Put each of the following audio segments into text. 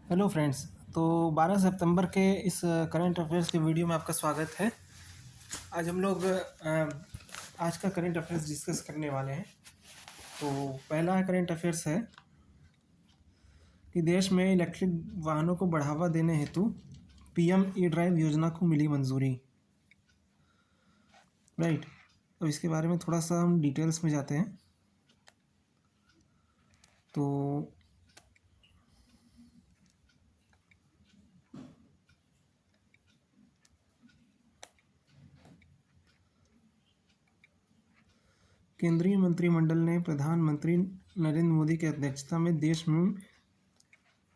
Hello friends. तो 12 सितंबर के इस करंट अफेयर्स के वीडियो में आपका स्वागत है। आज हम लोग आज का करंट अफेयर्स डिस्कस करने वाले हैं। तो पहला करंट अफेयर्स है कि देश में इलेक्ट्रिक वाहनों को बढ़ावा देने हेतु पीएम ई ड्राइव योजना को मिली मंजूरी। राइट। अब इसके बारे में थोड़ा सा हम डिटेल्स में जाते हैं। तो केंद्रीय मंत्रिमंडल ने प्रधानमंत्री नरेंद्र मोदी की अध्यक्षता में देश में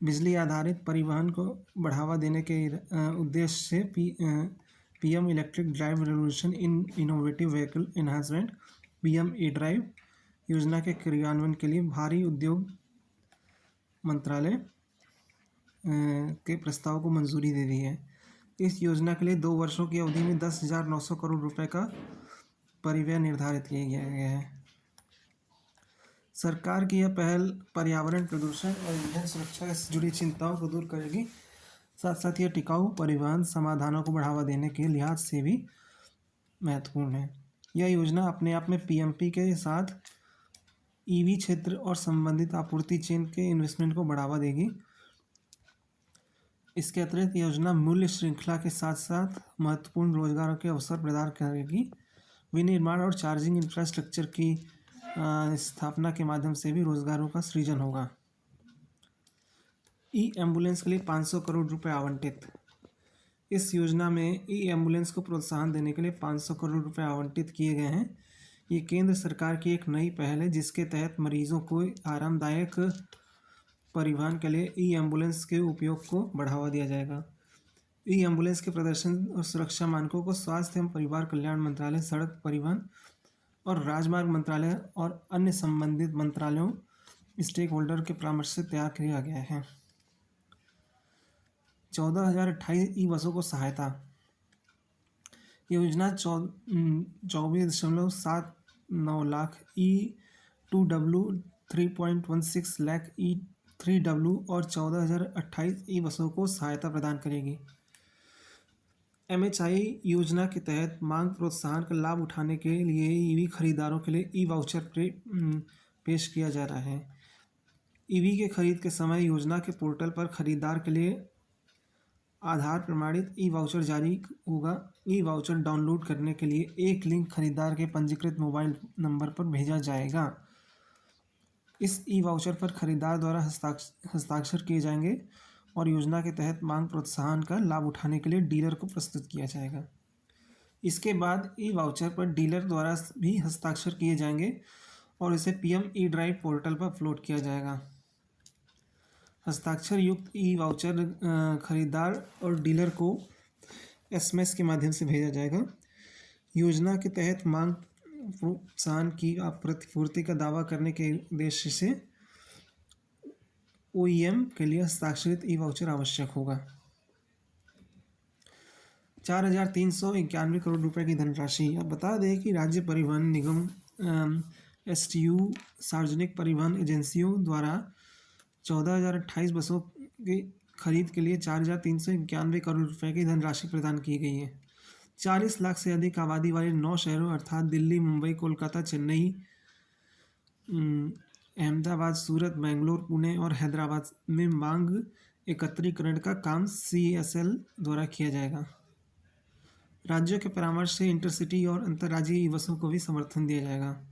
बिजली आधारित परिवहन को बढ़ावा देने के उद्देश्य से PM electric drive revolution in innovative vehicle enhancement PM E drive योजना के क्रियान्वयन के लिए भारी उद्योग मंत्रालय के प्रस्ताव को मंजूरी दे दी है। इस योजना के लिए 2 वर्षों की अवधि में 10,900 करोड़ रुपए का परिव्यय निर्धारित किया गया है। सरकार की यह पहल पर्यावरण प्रदूषण और ईंधन सुरक्षा से जुड़ी चिंताओं को दूर करेगी। साथ साथ यह टिकाऊ परिवहन समाधानों को बढ़ावा देने के लिहाज से भी महत्वपूर्ण है। यह योजना अपने आप में पीएमपी के साथ ईवी क्षेत्र और संबंधित आपूर्ति चेन के इन्वेस्टमेंट को बढ़ावा देगी। इसके अतिरिक्त योजना मूल्य श्रृंखला के साथ साथ महत्वपूर्ण रोजगारों के अवसर प्रदान करेगी। विनिर्माण और चार्जिंग इंफ्रास्ट्रक्चर की स्थापना के माध्यम से भी रोजगारों का सृजन होगा। ई एम्बुलेंस के लिए 500 करोड़ रुपए आवंटित। इस योजना में ई एम्बुलेंस को प्रोत्साहन देने के लिए 500 करोड़ रुपए आवंटित किए गए हैं। ये केंद्र सरकार की एक नई पहल है जिसके तहत मरीजों को आरामदायक परिवहन के लिए ई एम्बुलेंस के उपयोग को बढ़ावा दिया जाएगा। ई एम्बुलेंस के प्रदर्शन और सुरक्षा मानकों को स्वास्थ्य एवं परिवार कल्याण मंत्रालय, सड़क परिवहन और राजमार्ग मंत्रालय और अन्य संबंधित मंत्रालयों स्टेक होल्डर के परामर्श से तैयार किया गया है। 14,028 ई बसों को सहायता। योजना 24.79 लाख E2W, 3.16 लाख E3W और 14,028 ई बसों को सहायता प्रदान करेगी। MHI योजना के तहत मांग प्रोत्साहन का लाभ उठाने के लिए ईवी खरीदारों के लिए ई वाउचर पेश किया जा रहा है। ईवी के खरीद के समय योजना के पोर्टल पर खरीदार के लिए आधार प्रमाणित ई वाउचर जारी होगा। ई वाउचर डाउनलोड करने के लिए एक लिंक खरीदार के पंजीकृत मोबाइल नंबर पर भेजा जाएगा। इस ई वाउचर पर खरीदार द्वारा हस्ताक्षर किए जाएंगे और योजना के तहत मांग प्रोत्साहन का लाभ उठाने के लिए डीलर को प्रस्तुत किया जाएगा। इसके बाद ई वाउचर पर डीलर द्वारा भी हस्ताक्षर किए जाएंगे और इसे पीएम ई ड्राइव पोर्टल पर अपलोड किया जाएगा। हस्ताक्षर युक्त ई वाउचर खरीदार और डीलर को एसएमएस के माध्यम से भेजा जाएगा। योजना के तहत मांग प्रोत्साहन की प्रतिपूर्ति का दावा करने के उद्देश्य से ओईएम के लिए हस्ताक्षरित ई वाउचर आवश्यक होगा। 4,391 करोड़ रुपए की धनराशि। अब बता दें कि राज्य परिवहन निगम एसटीयू सार्वजनिक परिवहन एजेंसियों द्वारा 14,028 बसों की खरीद के लिए 4,391 करोड़ रुपए की धनराशि प्रदान की गई है। 40 लाख से अधिक आबादी वाले 9 शहरों अर्थात दिल्ली, मुंबई, कोलकाता, चेन्नई, अहमदाबाद, सूरत, बेंगलोर, पुणे और हैदराबाद में मांग एकत्रीकरण का काम CESL द्वारा किया जाएगा। राज्यों के परामर्श से इंटरसिटी और अंतर्राज्यीय ई बसों को भी समर्थन दिया जाएगा।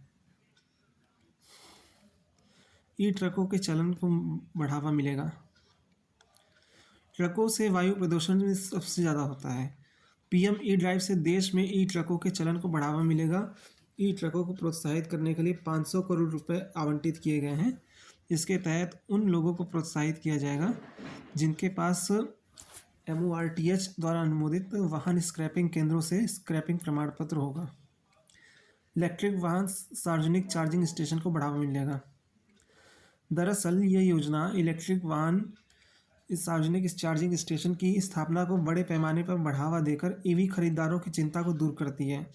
ई ट्रकों के चलन को बढ़ावा मिलेगा। ट्रकों से वायु प्रदूषण में सबसे ज़्यादा होता है। पीएम ई ड्राइव से देश में ई ट्रकों के चलन को बढ़ावा मिलेगा। ई ट्रकों को प्रोत्साहित करने के लिए 500 करोड़ रुपए आवंटित किए गए हैं। इसके तहत उन लोगों को प्रोत्साहित किया जाएगा जिनके पास MORTH द्वारा अनुमोदित वाहन स्क्रैपिंग केंद्रों से स्क्रैपिंग प्रमाण पत्र होगा। इलेक्ट्रिक वाहन सार्वजनिक चार्जिंग स्टेशन को बढ़ावा मिलेगा। दरअसल यह योजना इलेक्ट्रिक वाहन सार्वजनिक चार्जिंग स्टेशन की स्थापना को बड़े पैमाने पर बढ़ावा देकर ईवी खरीदारों की चिंता को दूर करती है।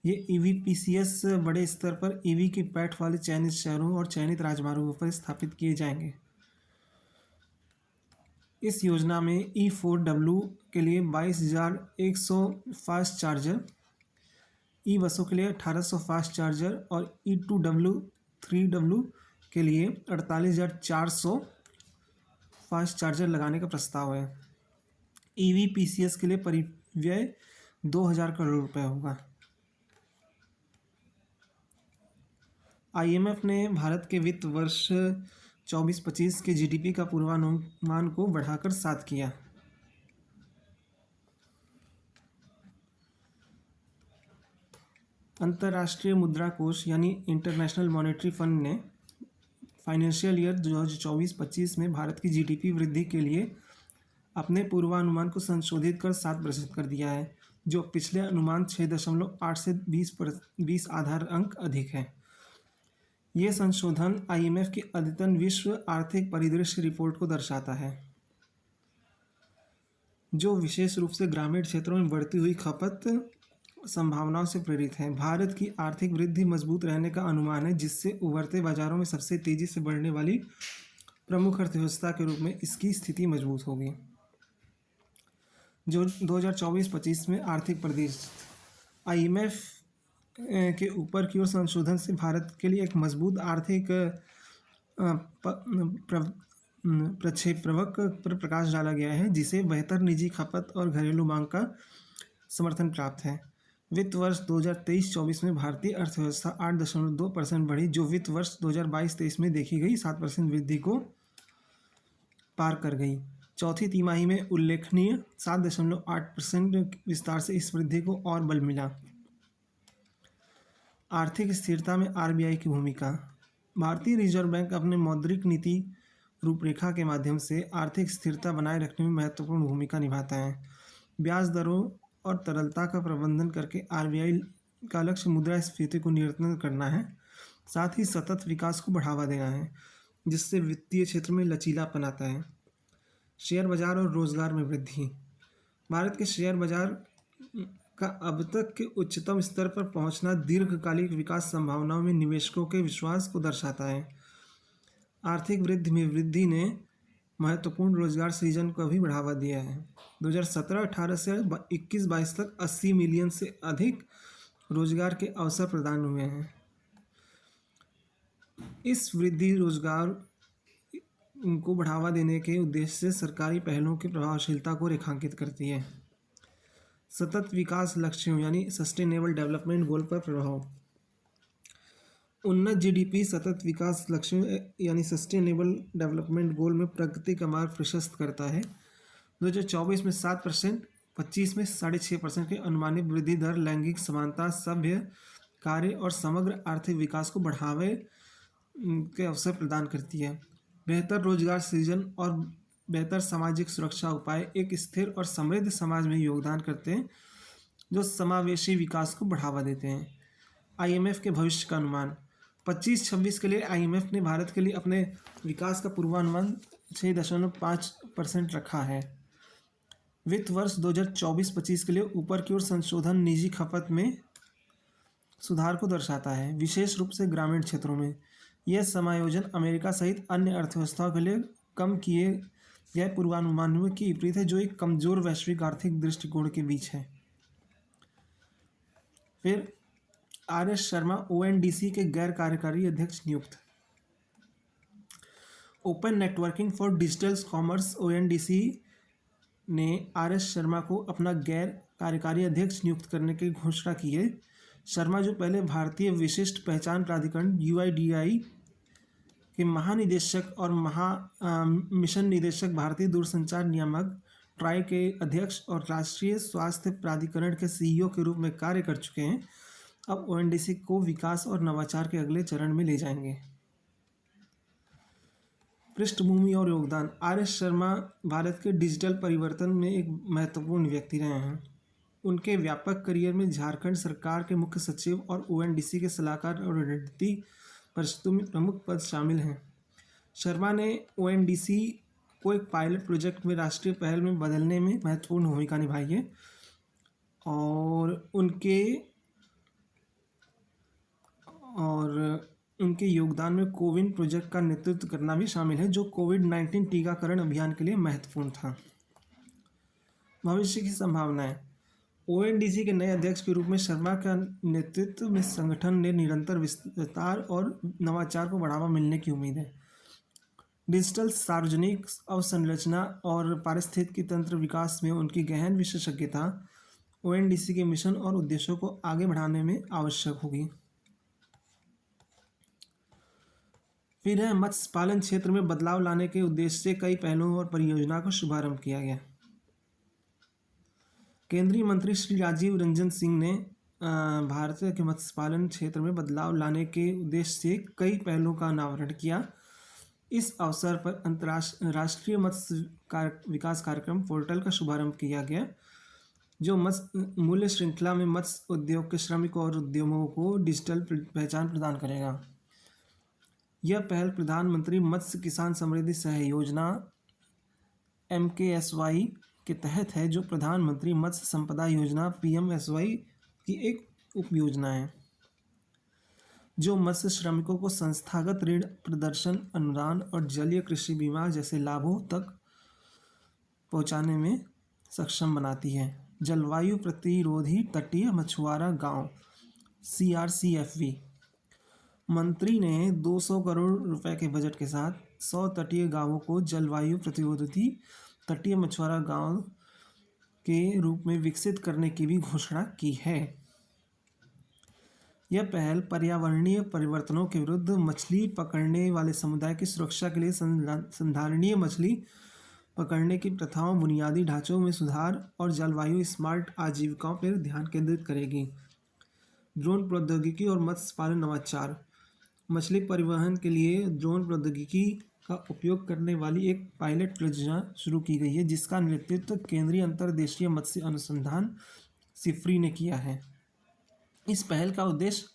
ये EVPCS बड़े स्तर पर ईवी की पैठ वाले चयनित शहरों और चयनित राजमार्गों पर स्थापित किए जाएंगे। इस योजना में E4W के लिए 22,100 फास्ट चार्जर, ई बसों के लिए 1800 फास्ट चार्जर और E2W 3W के लिए 48,400 फास्ट चार्जर लगाने का प्रस्ताव है। EVPCS के लिए परिव्यय 2,000 करोड़ रुपए होगा। IMF ने भारत के वित्त वर्ष 24-25 के GDP का पूर्वानुमान को बढ़ाकर 7 किया। अंतर्राष्ट्रीय मुद्रा कोष यानी इंटरनेशनल मॉनेटरी फंड ने फाइनेंशियल ईयर 2024-25 में भारत की GDP वृद्धि के लिए अपने पूर्वानुमान को संशोधित कर 7% कर दिया है, जो पिछले अनुमान 6.8 से 20 आधार अंक अधिक है। ये संशोधन IMF की अद्यतन विश्व आर्थिक परिदृश्य रिपोर्ट को दर्शाता है, जो विशेष रूप से ग्रामीण क्षेत्रों में बढ़ती हुई खपत संभावनाओं से प्रेरित है। भारत की आर्थिक वृद्धि मजबूत रहने का अनुमान है, जिससे उभरते बाजारों में सबसे तेजी से बढ़ने वाली प्रमुख अर्थव्यवस्था के रूप में इसकी स्थिति मजबूत होगी। जो 2024-25 में आर्थिक परिदृश्य IMF के ऊपर की ओर संशोधन से भारत के लिए एक मजबूत आर्थिक प्रक्षेपवक्र पर प्रकाश डाला गया है, जिसे बेहतर निजी खपत और घरेलू मांग का समर्थन प्राप्त है। वित्त वर्ष 2023-24 में भारतीय अर्थव्यवस्था 8.2% बढ़ी, जो वित्त वर्ष 2022-23 में देखी गई 7% वृद्धि को पार कर गई। चौथी तिमाही में उल्लेखनीय 7.8% विस्तार से इस वृद्धि को और बल मिला। आर्थिक स्थिरता में RBI की भूमिका। भारतीय रिजर्व बैंक अपने मौद्रिक नीति रूपरेखा के माध्यम से आर्थिक स्थिरता बनाए रखने में महत्वपूर्ण भूमिका निभाता है। ब्याज दरों और तरलता का प्रबंधन करके RBI का लक्ष्य मुद्रास्फीति को नियंत्रित करना है, साथ ही सतत विकास को बढ़ावा देना है, जिससे वित्तीय क्षेत्र में लचीलापन आता है। शेयर बाजार और रोजगार में वृद्धि। भारत के शेयर बाजार का अब तक के उच्चतम स्तर पर पहुंचना दीर्घकालिक विकास संभावनाओं में निवेशकों के विश्वास को दर्शाता है। आर्थिक वृद्धि में वृद्धि ने महत्वपूर्ण रोजगार सृजन को भी बढ़ावा दिया है। 2017-18 से 21-22 तक 80 मिलियन से अधिक रोजगार के अवसर प्रदान हुए हैं। इस वृद्धि रोजगार को बढ़ावा देने के उद्देश्य से सरकारी पहलों की प्रभावशीलता को रेखांकित करती है। सतत विकास लक्ष्यों यानी सस्टेनेबल डेवलपमेंट गोल पर प्रभाव। उन्नत GDP सतत विकास लक्ष्यों यानी सस्टेनेबल डेवलपमेंट गोल में प्रगति का मार्ग प्रशस्त करता है। 2024 में 7%, 25 में 6.5% के अनुमानित वृद्धि दर लैंगिक समानता, सभ्य कार्य और समग्र आर्थिक विकास को बढ़ावे के अवसर प्रदान करती है। बेहतर रोजगार सृजन और बेहतर सामाजिक सुरक्षा उपाय एक स्थिर और समृद्ध समाज में योगदान करते हैं, जो समावेशी विकास को बढ़ावा देते हैं। IMF के भविष्य का अनुमान। 25-26 के लिए IMF ने भारत के लिए अपने विकास का पूर्वानुमान 6.5% रखा है। वित्त वर्ष 2024-25 के लिए ऊपर की ओर संशोधन निजी खपत में सुधार को दर्शाता है, विशेष रूप से ग्रामीण क्षेत्रों में। यह समायोजन अमेरिका सहित अन्य अर्थव्यवस्थाओं के लिए कम किए गए पूर्वानुमानों के विपरीत है, जो एक कमजोर वैश्विक आर्थिक दृष्टिकोण के बीच है। फिर RS शर्मा ONDC के गैर कार्यकारी अध्यक्ष नियुक्त। Open networking for digital commerce ONDC ने RS शर्मा को अपना गैर कार्यकारी अध्यक्ष नियुक्त करने की घोषणा की है। शर्मा, जो पहले भारतीय विशिष्ट पहचान प्राधिकरण UIDAI के महानिदेशक और मिशन निदेशक, भारतीय दूरसंचार नियामक ट्राई के अध्यक्ष और राष्ट्रीय स्वास्थ्य प्राधिकरण के CEO के रूप में कार्य कर चुके हैं, अब ONDC को विकास और नवाचार के अगले चरण में ले जाएंगे। पृष्ठभूमि और योगदान। RS शर्मा भारत के डिजिटल परिवर्तन में एक महत्वपूर्ण व्यक्ति रहे हैं। उनके व्यापक करियर में झारखंड सरकार के मुख्य सचिव और ONDC के सलाहकार और रणनीति परिषदों में प्रमुख पद शामिल हैं। शर्मा ने ONDC को एक पायलट प्रोजेक्ट में राष्ट्रीय पहल में बदलने में महत्वपूर्ण भूमिका निभाई है और उनके योगदान में कोविन प्रोजेक्ट का नेतृत्व करना भी शामिल है, जो कोविड-19 टीकाकरण अभियान के लिए महत्वपूर्ण था। भविष्य की संभावनाएं। ओएनडीसी के नए अध्यक्ष के रूप में शर्मा का नेतृत्व में संगठन ने निरंतर विस्तार और नवाचार को बढ़ावा मिलने की उम्मीद है। डिजिटल सार्वजनिक अवसंरचना और पारिस्थितिकी तंत्र विकास में उनकी गहन विशेषज्ञता ओएनडीसी के मिशन और उद्देश्यों को आगे बढ़ाने में आवश्यक होगी। फिर है मत्स्य पालन क्षेत्र में बदलाव लाने के उद्देश्य से कई पहलों और परियोजना का शुभारंभ किया गया। केंद्रीय मंत्री श्री राजीव रंजन सिंह ने भारत के मत्स्य पालन क्षेत्र में बदलाव लाने के उद्देश्य से कई पहलों का अनावरण किया। इस अवसर पर राष्ट्रीय मत्स्य विकास कार्यक्रम पोर्टल का शुभारंभ किया गया, जो मत्स्य मूल्य श्रृंखला में मत्स्य उद्योग के श्रमिकों और उद्यमों को डिजिटल पहचान प्रदान करेगा। यह पहल प्रधानमंत्री मत्स्य किसान समृद्धि सह योजना MKSY के तहत है, जो प्रधानमंत्री मत्स्य संपदा योजना PMSY की एक उपयोजना है, जो मत्स्य श्रमिकों को संस्थागत ऋण, प्रदर्शन अनुदान और जलीय कृषि बीमा जैसे लाभों तक पहुंचाने में सक्षम बनाती है। जलवायु प्रतिरोधी तटीय मछुआरा गांव CRCFV। मंत्री ने 200 करोड़ रुपए के बजट के साथ 100 तटीय गांवों को जलवायु प्रतिरोधी तटीय मछुआरा गांव के रूप में विकसित करने की भी घोषणा की है। यह पहल पर्यावरणीय परिवर्तनों के विरुद्ध मछली पकड़ने वाले समुदाय की सुरक्षा के लिए संधारणीय मछली पकड़ने की प्रथाओं, बुनियादी ढांचों में सुधार और जलवायु स्मार्ट आजीविकाओं पर ध्यान केंद्रित करेगी। ड्रोन प्रौद्योगिकी और मत्स्य पालन नवाचार। मछली परिवहन के लिए ड्रोन प्रौद्योगिकी का उपयोग करने वाली एक पायलट परियोजना शुरू की गई है, जिसका नेतृत्व केंद्रीय अंतर्देशीय मत्स्य अनुसंधान सिफरी ने किया है। इस पहल का उद्देश्य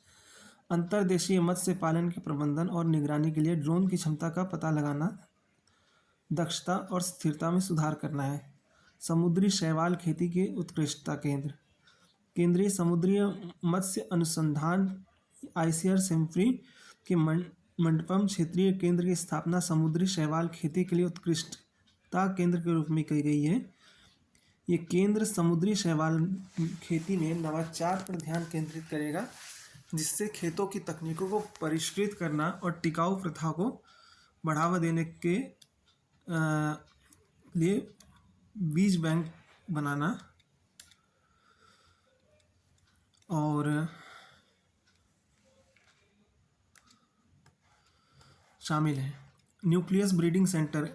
अंतर्देशीय मत्स्य पालन के प्रबंधन और निगरानी के लिए ड्रोन की क्षमता का पता लगाना, दक्षता और स्थिरता में सुधार करना है। समुद्री शैवाल खेती के उत्कृष्टता केंद्र। केंद्रीय समुद्री मत्स्य अनुसंधान ICAR सिफरी के मंडपम क्षेत्रीय केंद्र की स्थापना समुद्री शैवाल खेती के लिए उत्कृष्टता केंद्र के रूप में की गई है। ये केंद्र समुद्री शैवाल खेती में नवाचार पर ध्यान केंद्रित करेगा, जिससे खेतों की तकनीकों को परिष्कृत करना और टिकाऊ प्रथा को बढ़ावा देने के लिए बीज बैंक बनाना और शामिल है। Nucleus breeding centre,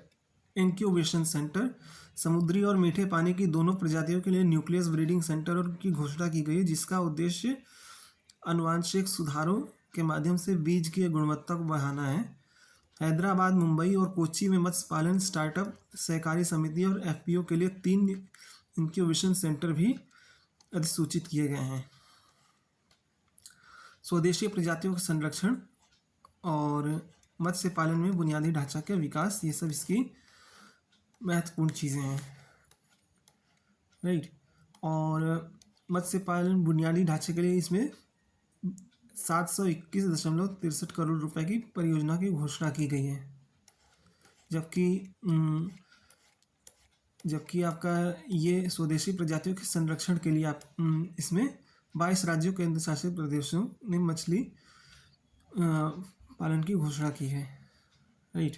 incubation centre. समुद्री और मीठे पानी की दोनों प्रजातियों के लिए न्यूक्लियस ब्रीडिंग सेंटर और की घोषणा की गई है, जिसका उद्देश्य आनुवांशिक सुधारों के माध्यम से बीज की गुणवत्ता को बढ़ाना है। हैदराबाद, मुंबई और कोच्चि में मत्स्य पालन स्टार्टअप, सहकारी समिति और FPO के लिए 3 इंक्यूबेशन सेंटर भी अधिसूचित किए गए हैं। स्वदेशी प्रजातियों का संरक्षण और मत्स्य पालन में बुनियादी ढांचा का विकास, ये सब इसकी महत्वपूर्ण चीज़ें हैं, राइट। और मत्स्य पालन बुनियादी ढांचे के लिए इसमें 721.63 करोड़ रुपए की परियोजना की घोषणा की गई है, जबकि आपका ये स्वदेशी प्रजातियों के संरक्षण के लिए आप इसमें 22 राज्यों केंद्र शासित प्रदेशों ने मछली पालन की घोषणा की है, राइट।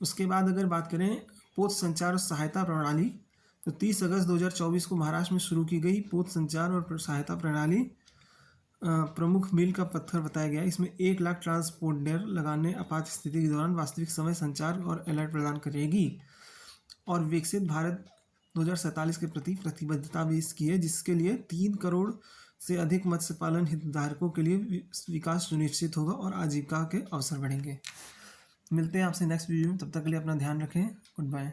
उसके बाद अगर बात करें पोत संचार और सहायता प्रणाली, तो 30 अगस्त 2024 को महाराष्ट्र में शुरू की गई पोत संचार और सहायता प्रणाली प्रमुख मील का पत्थर बताया गया। इसमें 1 लाख ट्रांसपोंडर लगाने आपात स्थिति के दौरान वास्तविक समय संचार और अलर्ट प्रदान करेगी और विकसित भारत 2047 के प्रति प्रतिबद्धता भी इसकी है, जिसके लिए 3 करोड़ से अधिक मत्स्य पालन हितधारकों के लिए विकास सुनिश्चित होगा और आजीविका के अवसर बढ़ेंगे। मिलते हैं आपसे नेक्स्ट वीडियो में, तब तक के लिए अपना ध्यान रखें। Good bye.